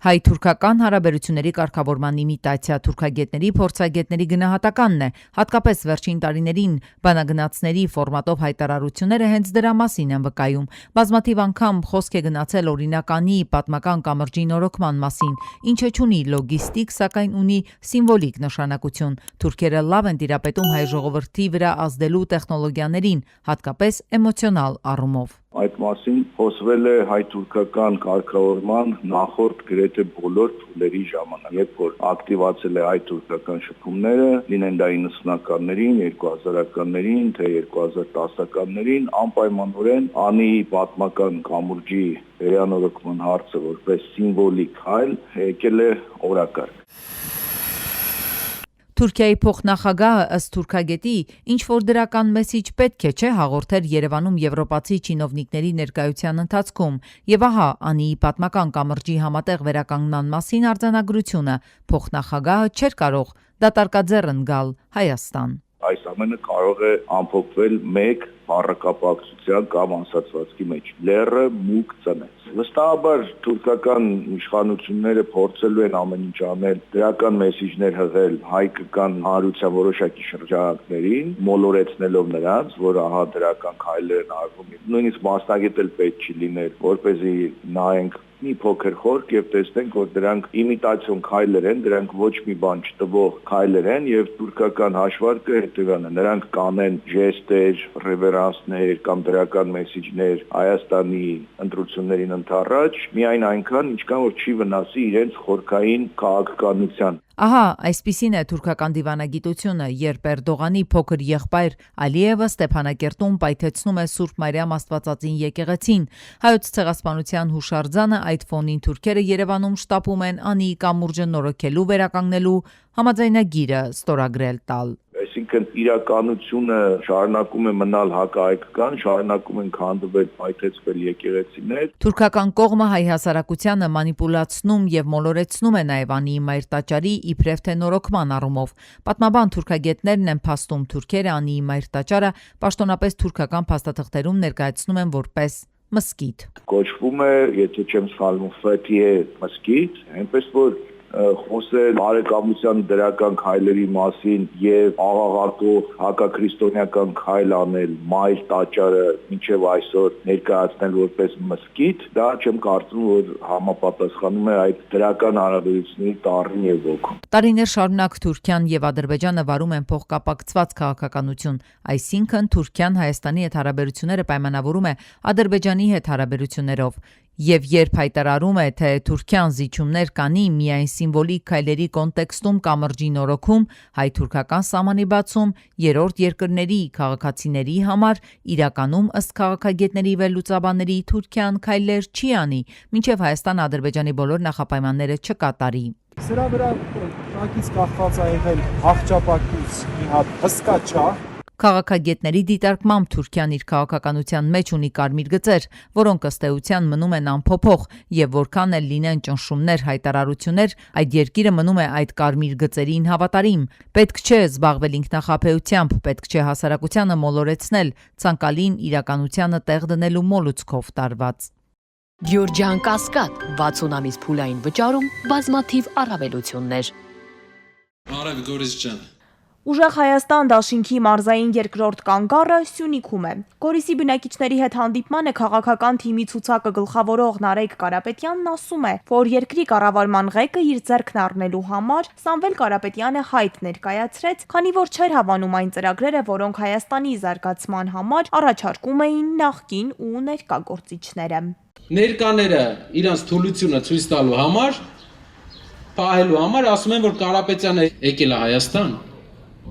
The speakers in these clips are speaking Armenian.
Հայ-թուրքական հարաբերությունների կարգավորման իմիտացիա թուրքագետների, փորձագետների գնահատականն է, հատկապես վերջին տարիներին բանագնացների ֆորմատով հայտարարությունները հենց դրա մասին են վկայում։ Բազմաթիվ անգամ խոսք է գնացել օրինականի պատմական կամրջի նորոգման մասին, ինչը չունի լոգիստիկ, սակայն ունի սիմվոլիկ նշանակություն։ Թուրքերը լավ են տիրապետում հայ ժողովրդի վրա ազդելու տեխնոլոգիաներին, հատկապես էմոցիոնալ առումով։ Այդ մասին խոսվել է հայ-թուրքական կարգավորման նախորդ գրեթե բոլոր փուլերի ժամանակ, երբ որ ակտիվացել է հայ-թուրքական շփումները, լինեն դա 90-ականներին, 2000-ականներին, թե 2010-ականներին, անպայմանորեն անի պատմական կամուրջի վերանորոգման հարցը որպես սիմվոլիկ հայլ եկել է օրակարգ։ Թուրքիայի փոխնախագահը ըստ թուրքագետի ինչ-որ դրական մեսիջ պետք է չէ հաղորդեր Երևանում եվրոպացի չինովնիկների ներկայության ընթացքում, եւ ահա Անիի պատմական կամրջի համատեղ վերականգնման մասին արձանագրությունը փոխնախագահը չէր կարող դատարկաձեռն գալ Հայաստան։ Այս ամենը կարող է ամփոփվել մեկ բառակապակցության կամ ասացվածքի մեջ՝ լեռը մուգ ծնեց։ Վստահաբար թուրքական իշխանությունները փորձելու են ամեն ինչ անել, դրական մեսիջներ հղել հայկական հանրության որոշակի շրջանակներին, մոլորեցնելով նրանց, որ ահա դրական քայլեր են արվում։ Նույնիսկ մասնագետ էլ պետք չի լիներ, որպեսզի նայենք մի փոքր խորք եւ տեսնենք, որ դրանք իմիտացիոն քայլեր են, դրանք ոչ մի բան չտվող քայլեր են եւ թուրքական հաշվարկը հետեւյալն է. նրանք կանեն ժեստեր, ռևերանսներ կամ դրական մեսիջներ Հայաստանի ընտրություններին ընդառաջ, միայն այնքան, ինչքան որ չի վնասի իրենց խորքային քաղաքականության։ Ահա, այսպիսին է թուրքական դիվանագիտությունը, երբ Էրդողանի փոքր եղբայր Ալիևը Ստեփանակերտում պայթեցնում է Սուրբ Մարիամ Աստվածածին եկեղեցին։ Հայոց ցեղասպանության հուշարձանը այդ ֆոնին թուրքերը Երևանում շտապում են Անիի կամուրջը նորոգելու, վերականգնելու համաձայնագիրը ստորագրել տալ։ Այսինքն իրականությունը շարունակում է մնալ հակահայկական, շարունակում են քանդվել, պայթեցվել եկեղեցիներ։ Թուրքական կողմը հայ հասարակությանը մանիպուլացնում եւ մոլորեցնում է նաեւ Անիի մայր տաճարի իբրև թե նորոգման առումով։ Պատմաբան թուրքագետներն են փաստում թուրքերը Անիի մայր տաճարը պաշտոնապես թուրքական փաստաթղթերում ներկայացնում են որպես մզկիթ։ Կոչվում է, եթե չեմ սխալվում, Ֆեթիե մզկիթ, այնպես որ խոսել բարեկամության դրական քայլերի մասին եւ աղաղակող հակաքրիստոնեական քայլ անել մայր տաճարը մինչեւ այսօր ներկայացնել որպես մզկիթ, դա չեմ կարծում, որ համապատասխանում է այդ դրական հարաբերությունների տառին եւ ոգուն։ Տարիներ շարունակ Թուրքիան եւ Ադրբեջանը վարում են փոխկապակցված քաղաքականություն, այսինքն Թուրքիան Հայաստանի հետ հարաբերությունները պայմանավորում է Ադրբեջանի հետ հարաբերություններով։ Եվ երբ հայտարարում է, թե Թուրքիան զիջումներ կանի միայն սիմվոլիկ քայլերի կոնտեքստում կամրջի նորոգում, հայ-թուրքական սահմանի բացում երրորդ երկրների քաղաքացիների համար իրականում ըստ քաղաքագետների վերլուծաբանների Թուրքիան քայլեր չի անի, մինչև Հայաստան-Ադրբեջանի բոլոր նախապայմանները չկատարի։ Սրա վրա տակից կախված է եղել հաղճապակից մի հատ հսկա ճահ։ Քաղաքագետների դիտարկմամբ Թուրքիան իր քաղաքականության մեջ ունի կարմիր գծեր, որոնք ըստ էության մնում են անփոփոխ, եւ որքան էլ լինեն ճնշումներ, հայտարարություններ, այդ երկիրը մնում է այդ կարմիր գծերին հավատարիմ։ Պետք չէ զբաղվել ինքնախաբեությամբ, պետք չէ հասարակությանը մոլորեցնել, ցանկալին իրականությանը տեղ դնելու մոլուցքով տարված։ Գյորջյան Կասկադ 60 ամիս փուլային վճարում բազմաթիվ առավելություններ։ Արև Գորիս ջան։ Ուժեղ Հայաստան դաշինքի մարզային երկրորդ կանգառը Սյունիքում է։ Գորիսի բնակիչների հետ հանդիպմանը քաղաքական թիմի ցուցակը գլխավորող Նարեկ Կարապետյանն ասում է, որ երկրի կառավարման ղեկը իր ձեռքն առնելու համար Սամվել Կարապետյանը հայտ ներկայացրեց, քանի որ չէր հավանում այն ծրագրերը, որոնք Հայաստանի զարգացման համար առաջարկում էին նախկին ու ներկա գործիչները։ Ներկաները իրանց թուլությունը ցույց տալու համար, պահելու համար ասում են, որ Կարապետյանը եկել է Հայաստան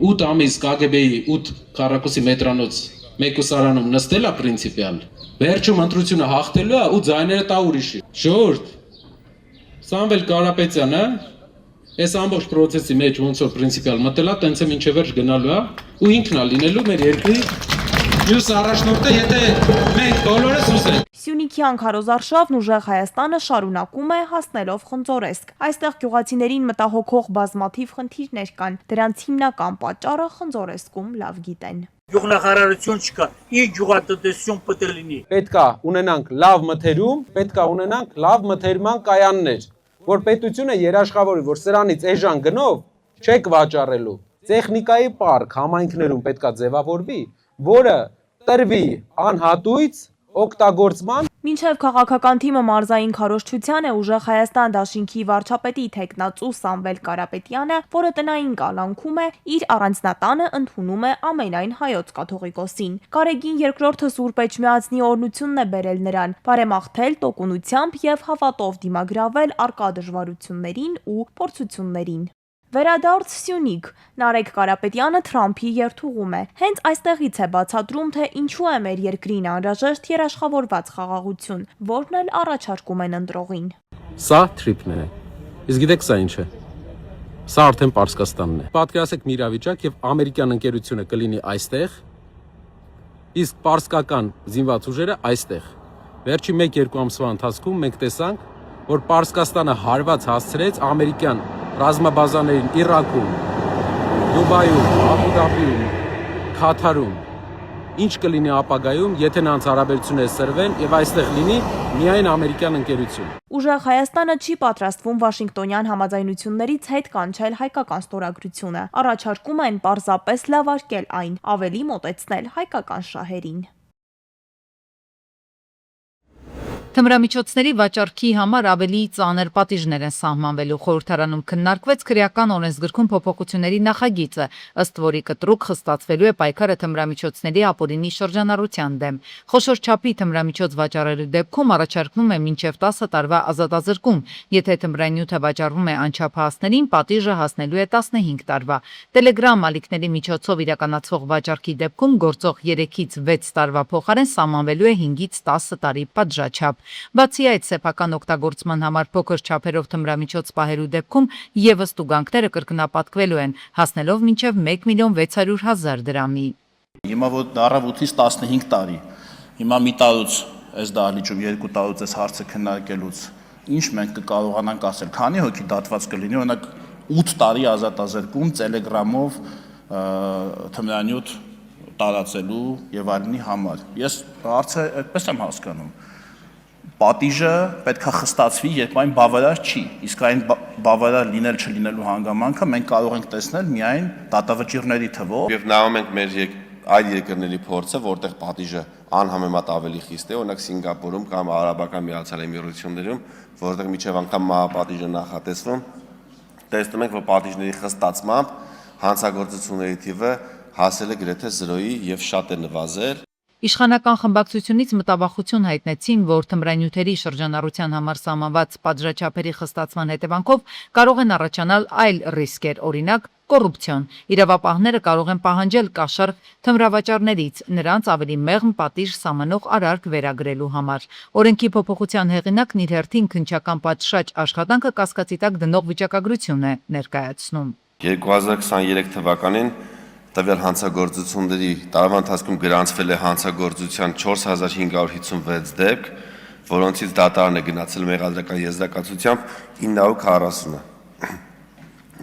8 ամիս KGB-ի 8 քառակուսի մետրանոց մեկուսարանում նստել է պրինցիպիալ, վերջում ընտրությունը հաղթելու է ու ձայները տա ուրիշի։ Ժողովուրդ, Սամվել Կարապետյանը այս ամբողջ process-ի մեջ ոնց որ պրինցիպիալ մտել է, տենց է մինչև վերջ գնալու է ու ինքն է լինելու մեր երկրի մյուս առաջնորդը, եթե մենք բոլորս ուզենք։ Սյունիքյան քարոզարշավն ուժեղ Հայաստանը շարունակում է հասնելով Խնձորեսկ։ Այստեղ գյուղացիներին մտահոգող բազմաթիվ խնդիրներ կան։ Դրանց հիմնական պատճառը Խնձորեսկում լավ գիտեն։ Գյուղնախարարություն չկա, ինչ գյուղատնտեսություն պետք է լինի։ Պետք է ունենանք լավ մթերում, պետք է ունենանք լավ մթերման կայաններ։ որ պետությունը երաշխավորի, որ սրանից էժան գնով չեք վաճառելու։ Տեխնիկայի պարկ համայնքներում պետքա ձևավորվի, որը տրվի անհատույց օգտագործման։ Մինչև քաղաքական թիմը մարզային քարոզչության է ուժեղ Հայաստան դաշինքի վարչապետի թեկնածու Սամվել Կարապետյանը, որը տնային կալանքում է, իր առանձնատանը ընդունում է ամենայն հայոց կաթողիկոսին։ Կարեգին II Սուրբ Էջմիածնի օրհնությունն է բերել նրան, բարեմաղթել տոկունությամբ եւ հավատով դիմագրավել առկա դժվարություններին ու փորձություններին։ Վերադարձ Սյունիք, Նարեկ Կարապետյանը Թրամփի երթուղում է։ Հենց այստեղից է բացատրում, թե ինչու է մեր երկրին անհրաժեշտ երաշխավորված խաղաղություն, որն էլ առաջարկում են ընտրողին։ Սա թրիփն է։ Իսկ գիտեք սա ինչ է։ Սա արդեն Պարսկաստանն է։ Պատկերացեք մի իրավիճակ, եւ ամերիկյան ընկերությունը կլինի այստեղ, իսկ պարսկական զինված ուժերը այստեղ։ Վերջի 1-2 ամսվա ընթացքում մենք տեսանք, որ Պարսկաստանը հարված հասցրեց ամերիկյան ռազմաբազաներին Իրաքում, Դուբայում, Աբու Դաբիում, Քաթարում։ Ինչ կլինի ապագայում, եթե նրանց հարաբերությունները սրվեն եւ այստեղ լինի միայն ամերիկյան ընկերություն։ Ուժեղ Հայաստանը չի պատրաստվում Վաշինգտոնյան համաձայնություններից հետ կանչել հայկական ստորագրությունը։ Առաջարկում են պարզապես լավարկել այն, ավելի մոտեցնել հայկական շահերին։ Թմրամիջոցների վաճառքի համար ավելի ծանր պատիժներ են սահմանվելու։ Խորհրդարանում քննարկվեց քրեական օրենսգրքում փոփոխությունների նախագիծը, ըստ որի կտրուկ խստացվելու է պայքարը թմրամիջոցների ապօրինի շրջանառության դեմ։ Խոշոր չափի թմրամիջոց վաճառելու դեպքում առաջարկվում է մինչև 10 տարվա ազատազրկում։ Եթե թմրանյութը վաճառվում է անչափահասներին, պատիժը հասնելու է 15 տարվա։ Տելեգրամ ալիքների միջոցով իրականացվող վաճառքի դեպքում գործող 3-ից 6 տարվա փոխարեն սահմանվելու է 5-ից 10 տարի պատժաչափ։ Բացի այդ, սեփական օգտագործման համար փոքր չափերով թմրամիջոց պահելու դեպքում ևս տուգանքները կրկնապատկվելու են, հասնելով մինչև 1.600.000 դրամի։ Հիմա որ առավոտից 15 տարի, հիմա մի տարուց այս դահլիճում 2 տարուց այս հարցը քննարկելուց, ինչ մենք կկարողանանք ասել, քանի հոգի դատված կլինի, օրինակ 8 տարի ազատազրկում Telegram-ով թմրանյութ տարածելու եւ այլնի համար։ Ես հարցը այդպես եմ հասկանում։ Պատիժը պետք է խստացվի, երբ այն բավարար չի, իսկ այն բավարար լինել չլինելու հանգամանքը մենք կարող ենք տեսնել միայն դատավճիռների թվով։ Եվ նայում ենք մեր այլ երկրների փորձը, որտեղ պատիժը անհամեմատ ավելի խիստ է, օրինակ Սինգապուրում կամ Արաբական Միացյալ Էմիրություններում, որտեղ միջև անգամ մահապատիժը նախատեսվում, տեսնում ենք, որ պատիժների խստացմամբ հանցագործությունների թիվը հասել է գրեթե 0-ի եւ շատ է նվազել։ Իշխանական խմբակցությունից մտավախություն հայտնեցին, որ թմրանյութերի շրջանառության համար սահմանված պատժաչափերի խստացման հետևանքով կարող են առաջանալ այլ ռիսկեր, օրինակ կոռուպցիոն։ Իրավապահները կարող են պահանջել կաշառք թմրավաճառներից, նրանց ավելի մեղմ պատիժ սահմանող արարք վերագրելու համար։ Օրենքի փոփոխության հեղինակն իր հերթին քննչական պատշաճ աշխատանքը կասկածի տակ դնող վիճակագրություն է ներկայացնում։ 2023 թվականին տվյալ հանցագործությունների տարվա ընթացքում գրանցվել է հանցագործության 4556 դեպք, որոնցից դատարան է գնացել մեղադրական եզրակացությամբ 940-ը։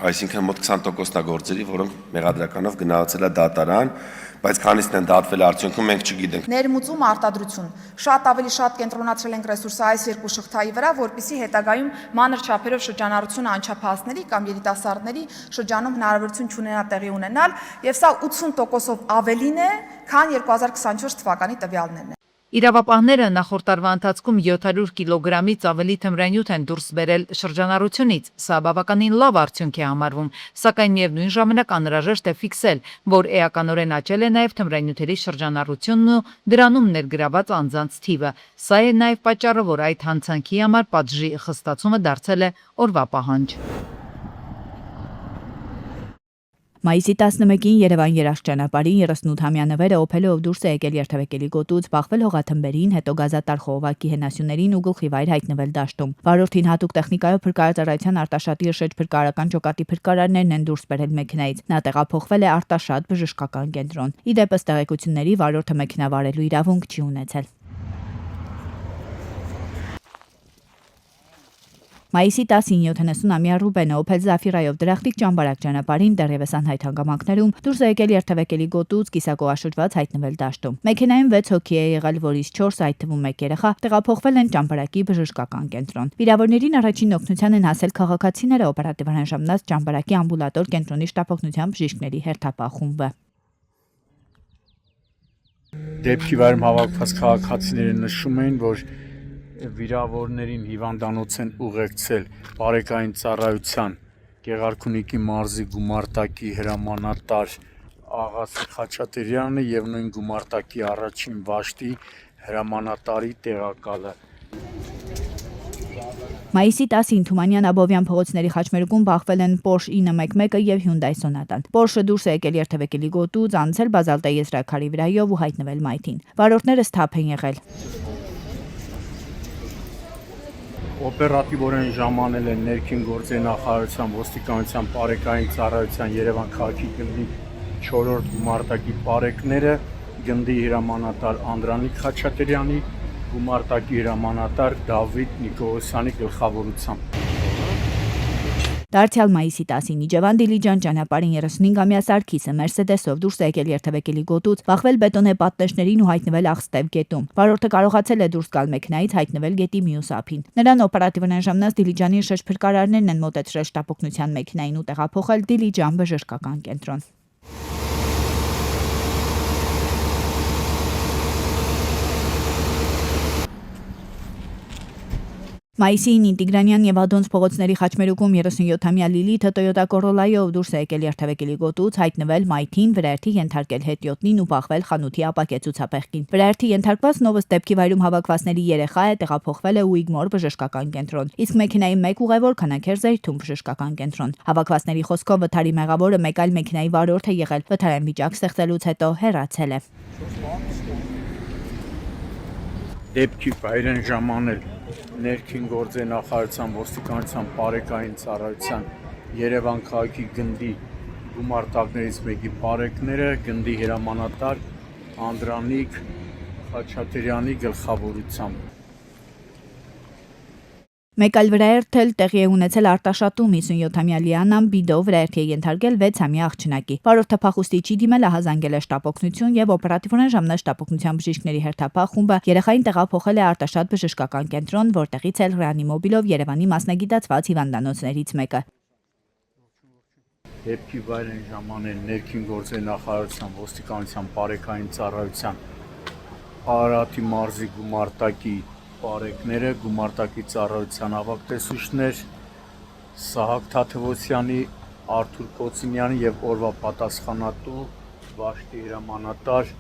Այսինքն մոտ 20%-ն գործերի, որոնք մեղադրականով գնացել է դատարան, բայց քանիսն են դատվել արդյունքում մենք չգիտենք։ Ներմուծում արտադրություն։ Շատ ավելի շատ կենտրոնացրել ենք ռեսուրսը այս երկու շղթայի վրա, որպեսզի հետագայում մանր չափերով շրջանառությունը անչափահասների կամ երիտասարդների շրջանում հնարավորություն չունենա տեղի ունենալ, եւ սա 80%-ով ավելին է, քան 2024 թվականի տվյալներն են։ Իրավապահները նախորդ տարվա ընթացքում 700 կիլոգրամից ավելի թմրանյութ են դուրս բերել շրջանառությունից։ Սա բավականին լավ արդյունք է համարվում, սակայն միևնույն ժամանակ անհրաժեշտ է ֆիքսել, որ էականորեն աճել է նաև թմրանյութերի շրջանառությունն ու դրանում ներգրաված անձանց թիվը։ Սա է նաև պատճառը, որ այդ հանցանքի համար պատժի խստացումը դարձել է օրվա պահանջ։ Մայիսի 11-ին Երևան երաշտճանապարհին 38-ամյա նվերը օփելով դուրս է եկել երթևեկելի գոտուց, բախվել հողաթմբերին, հետո գազատար խողովակի հենասյուներին ու գլխիվայր հայտնվել դաշտում։ Վարորդին հատուկ տեխնիկայով փրկարարության Արտաշատի շեջ փրկարարական ջոկատի փրկարարներն են դուրս բերել մեքենայից։ Նա տեղափոխվել է Արտաշատ բժշկական կենտրոն։ Ի դեպ ըստ տեղեկությունների վարորդը մեքենա վարելու իրավունք չի ունեցել։ Մայիսի 10-ին 70-ամյա Ռուբենը Opel Zafira-ով դրախտիկ ճամբարակ ճանապարհին դեռևս անհայտ հանգամանքներում դուրս է եկել երթևեկելի գոտուց կիսակողաշրջված հայտնվել դաշտում։ Մեքենայում 6 հոգի է եղել, որից 4, այդ թվում 1 երեխա, տեղափոխվել են ճամբարակի բժշկական կենտրոն։ Վիրավորներին առաջին օգնության են հասել քաղաքացիները, օպերատիվ հանրամնաց ճամբարակի ամբուլատոր կենտրոնի շտապօգնության բժիշկների հերթապահ խումբը։ Դեպքի վայրում հավաքված քաղաքացիները նշում էին, որ վիրավորներին հիվանդանոց են ուղեկցել բարեկային ծառայության Գեղարքունիքի մարզի գումարտակի հրամանատար Աղասի Խաչատրյանը եւ նույն գումարտակի առաջին վաշտի հրամանատարի տեղակալը։ Մայիսի 10-ին Թումանյան Աբովյան փողոցների խաչմերուկում բախվել են Porsche 911-ը եւ Hyundai Sonata-ն։ Porsche-ը դուրս է եկել երթևեկելի գոտուց, անցել բազալտե եզրաքարի վրայով ու հայտնվել մայթին։ Վարորդները սթափ են եղել։ Օպերատիվորեն ժամանել են ներքին գործերի նախարարության ոստիկանության բարեկային ծառայության Երևան քաղաքի գնդի 4-րդ գումարտակի բարեկները, գնդի հրամանատար Անդրանիկ Խաչատրյանի, գումարտակի հրամանատար Դավիթ Նիկողոսյանի գլխավորությամբ։ Դարձյալ մայիսի 10-ին Իջևան Դիլիջան ճանապարհին 35-ամյա Սարգիսը Mercedes-ով դուրս է եկել երթևեկելի գոտուց, բախվել բետոնե պատնեշներին ու հայտնվել Աղստև գետում։ Վարորդը կարողացել է դուրս գալ մեքենայից, հայտնվել գետի մյուս ափին։ Նրան օպերատիվ անժամնաց Դիլիջանի շրջփրկարարներն են մոտեցրել շտապօգնության մեքենային ու տեղափոխել Դիլիջան բժշկական կենտրոն։ Մայիսի 9-ին Տիգրանյան եւ Ադոնց փողոցների խաչմերուկում 37-ամյա Լիլիթը Toyota Corolla-ով դուրս է եկել երթևեկելի գոտուց, հայտնվել մայթին, վրայերթի ենթարկել հետիոտնին ու բախվել խանութի ապակեցուցափեղկին։ Վրայերթի ենթարկված նովս դեպքի վայրում հավաքվածների երեխա է, տեղափոխվել է Ուիգմոր բժշկական կենտրոն։ Իսկ մեքենայի մեկ ուղևոր Քանաքերձեր Թում բժշկական կենտրոն։ Հավաքվածների խոսքով վթարի մեղավորը մեկ այլ մեքենայի վարորդ է եղել, վթարային վիճակ ստեղծելուց հետո հեռացել է։ Դեպքի վայրեն ժամանել ներքին գործերի նախարարության ոստիկանության բարեկային ծառայության Երևան քաղաքի գնդի գումարտակներից մեկի բարեկները, գնդի հրամանատար Անդրանիկ Խաչատրյանի գլխավորությամբ։ Մեկ այլ վրայերթ էլ տեղի է ունեցել Արտաշատում 57-ամյա Լիանան Բիդով վրայերթի է ենթարկել 6-ամյա աղջնակի։ Վարորդը փախուստի չի դիմել, հազանգել է շտապօգնություն եւ օպերատիվորեն ժամանած շտապօգնության բժիշկների հերթապահ խումբը երեխային տեղափոխել է Արտաշատ բժշկական կենտրոն, որտեղից էլ ռեանիմոբիլով Երևանի մասնագիտացված հիվանդանոցներից մեկը։ Դեպքի վայրեն ժամանել ներքին գործերի նախարարության ոստիկանության բարեկային ծառայության Արարատի մարզի գումարտակի բարեկները, գումարտակի ծառայության ավագ տեսուչներ Սահակ Թաթևոսյանի, Արթուր Կոցինյանի եւ օրվա պատասխանատու վաշտի հրամանատար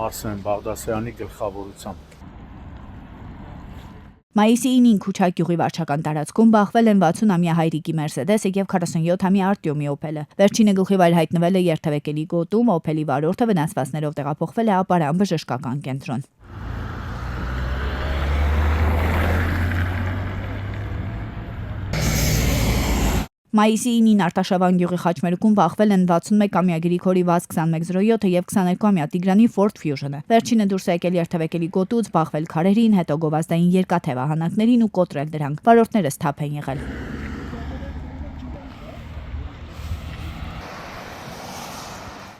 Արսեն Բաղդասարյանի գլխավորությամբ։ Մայիսի 9-ին Քուչակ գյուղի վարչական տարածքում բախվել են 60-ամյա Հայրիկի Mercedes-ը եւ 47-ամյա Արտյոմի Opel-ը։ Վերջինը գլխի վայր հայտնվել է երթևեկելի գոտում, Opel-ի վարորդը վնասվածքներով տեղափոխվել է Ապարան բժշկական կենտրոն։ Մայիսի 9-ին Արտաշավան գյուղի խաչմերուկում բախվել են 61-ամյա Գրիգորի Վազ 2107-ը եւ 22-ամյա Տիգրանի Ford Fusion-ը։ Վերջինը դուրս է եկել երթևեկելի գոտուց, բախվել քարերին, հետո գովազդային երկաթե վահանակներին ու կոտրել դրանք։ Վարորդները սթափ են եղել։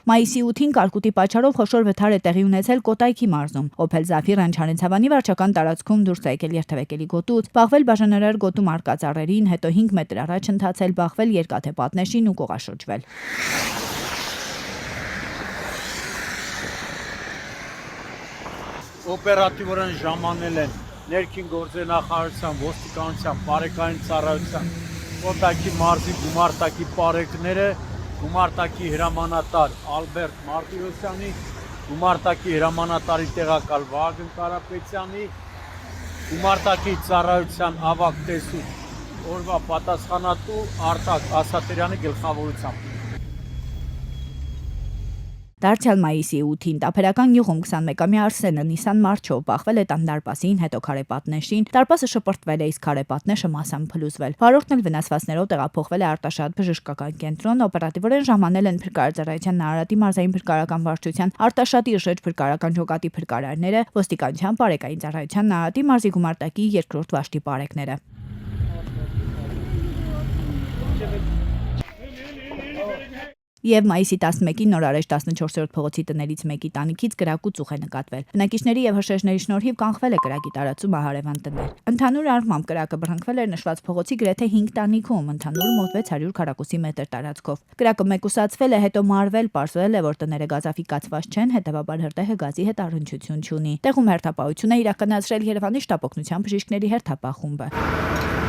Մայիսի 8-ին Կարկուտի պատճառով խոշոր վթար է տեղի ունեցել Կոտայքի մարզում։ Opel Zafira-ն Չարենցավանի վարչական տարածքում դուրս է եկել երթևեկելի գոտուց, բախվել բաժանարար գոտում արկա ծառերին, հետո 5 մետր առաջ ընթացել, բախվել երկաթե պատնեշին ու կողաշրջվել։ Օպերատիվորեն ժամանել են ներքին գործերի նախարարության ոստիկանության բարեկային ծառայության Կոտայքի մարզի գումարտակի բարեկները, գումարտակի հրամանատար Ալբերտ Մարտիրոսյանի, գումարտակի հրամանատարի տեղակալ Վահագն Կարապետյանի, գումարտակի ծառայության ավագ տեսուչ օրվա պատասխանատու Արտակ Ասատրյանի գլխավորությամբ։ Դարձյալ մայիսի 8-ին Տափերական գյուղում 21-ամյա Արսենը Nissan March-ով բախվել է տան դարպասին, հետո քարեպատնեշին, դարպասը շպրտվել է, իսկ քարեպատնեշը մասամբ փլուզվել։ Վարորդն էլ վնասվածքներով տեղափոխվել է Արտաշատ բժշկական կենտրոն, օպերատիվորեն ժամանել են փրկարարծարայության Նարարատի մարզային փրկարարական վարչության Արտաշատի շրջփրկարարական ջոկատի փրկարարները, ոստիկանության բարեկային ծառայության Նարարատի մարզի գումարտակի 2-րդ վաշտի բարեկները։ Եվ մայիսի 11-ին նորարեշ 14-րդ փողոցի տներից մեկի տանիքից կրակ ու ծուխ է նկատվել։ Բնակիչների եւ հրշեջների շնորհիվ կանխվել է կրակի տարածումը հարևան տներ։ Ընդհանուր առմամբ կրակը բռնկվել էր նշված փողոցի գրեթե 5 տանիքում, ընդհանուր մոտ 600 քառակուսի մետր տարածքով։ Կրակը մեկուսացվել է, հետո մարվել, պարզվել է, որ տները գազաֆիկացված չեն, հետևաբար հրտեհը գազի հետ առնչություն չունի։ Տեղում հերթապահություն է իրականացրել Երևանի շտապօգնության բժիշկների հերթապահ խումբը։